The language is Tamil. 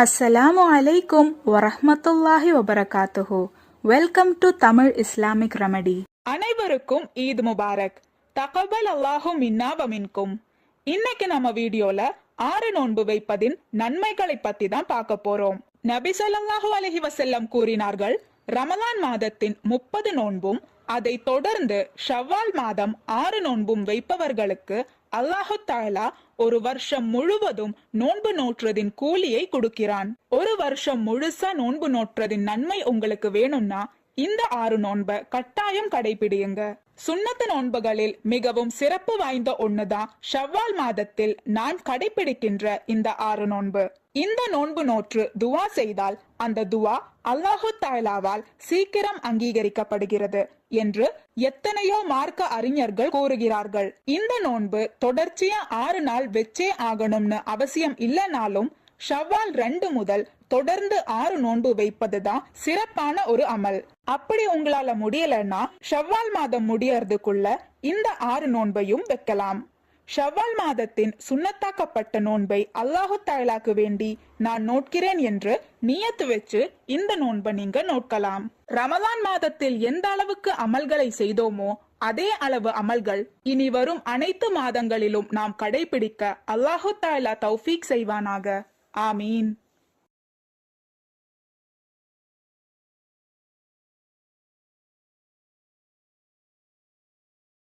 அஸ்ஸலாமு அலைக்கும் வரஹ்மத்துல்லாஹி வபரகாத்துஹு. Welcome to Tamil Islamic remedy. அனைவருக்கும் ஈத் முபாரக். தகவல் அல்லாஹு மின்னா வ மின்கும். இன்னைக்கு நம்ம வீடியோல 6 நோன்பு வைப்பதின் நன்மைகளை பத்தி தான் பார்க்க போறோம். நபி ஸல்லல்லாஹு அலைஹி வஸல்லம் கூறினார்கள், ரமலான் மாதத்தின் 30 நோன்பும் அதை தொடர்ந்து ஷவ்வால் மாதம் 6 நோன்பும் வைப்பவர்களுக்கு அல்லாஹு தஆலா ஒரு வருஷம் முழுவதும் நோன்பு நோற்றதின் கூலியை கொடுக்கிறான். ஒரு வருஷம் முழுசா நோன்பு நோற்றதின் நன்மை உங்களுக்கு வேணும்னா இந்த 6 நோன்பை கட்டாயம் கடைபிடியுங்க. சுன்னத்து நோன்புகளில் மிகவும் சிறப்பு வாய்ந்த ஒண்ணுதான் ஷவ்வால் மாதத்தில் நான் கடைபிடிக்கின்ற இந்த 6 நோன்பு. இந்த நோன்பு நோற்று துவா செய்தால் அந்த துவா அல்லாஹு தஆலாவால் சீக்கிரம் அங்கீகரிக்கப்படுகிறது என்று எத்தனையோ மார்க்க அறிஞர்கள் கூறுகிறார்கள். இந்த நோன்பு தொடர்ச்சியா 6 நாள் வெச்சே ஆகணும்னு அவசியம் இல்லைனாலும் ஷவ்வால் 2 முதல் தொடர்ந்து 6 நோன்பு வைப்பதுதான் சிறப்பான ஒரு அமல். அப்படி உங்களால முடியலன்னா ஷவ்வால் மாதம் முடியறதுக்குள்ள இந்த 6 நோன்பையும் வைக்கலாம். ஷவ்வால் மாதத்தின் சுன்னத்தாக்கப்பட்ட நோன்பை அல்லாஹு தஆலாக்கு வேண்டி நான் நோட்கிறேன் என்று நியத்து வச்சு இந்த நோன்பை நீங்க நோட்கலாம். ரமலான் மாதத்தில் எந்த அளவுக்கு அமல்களை செய்தோமோ அதே அளவு அமல்கள் இனி வரும் அனைத்து மாதங்களிலும் நாம் கடைபிடிக்க அல்லாஹு தஆலா தௌஃபீக் செய்வானாக. ஆமீன்.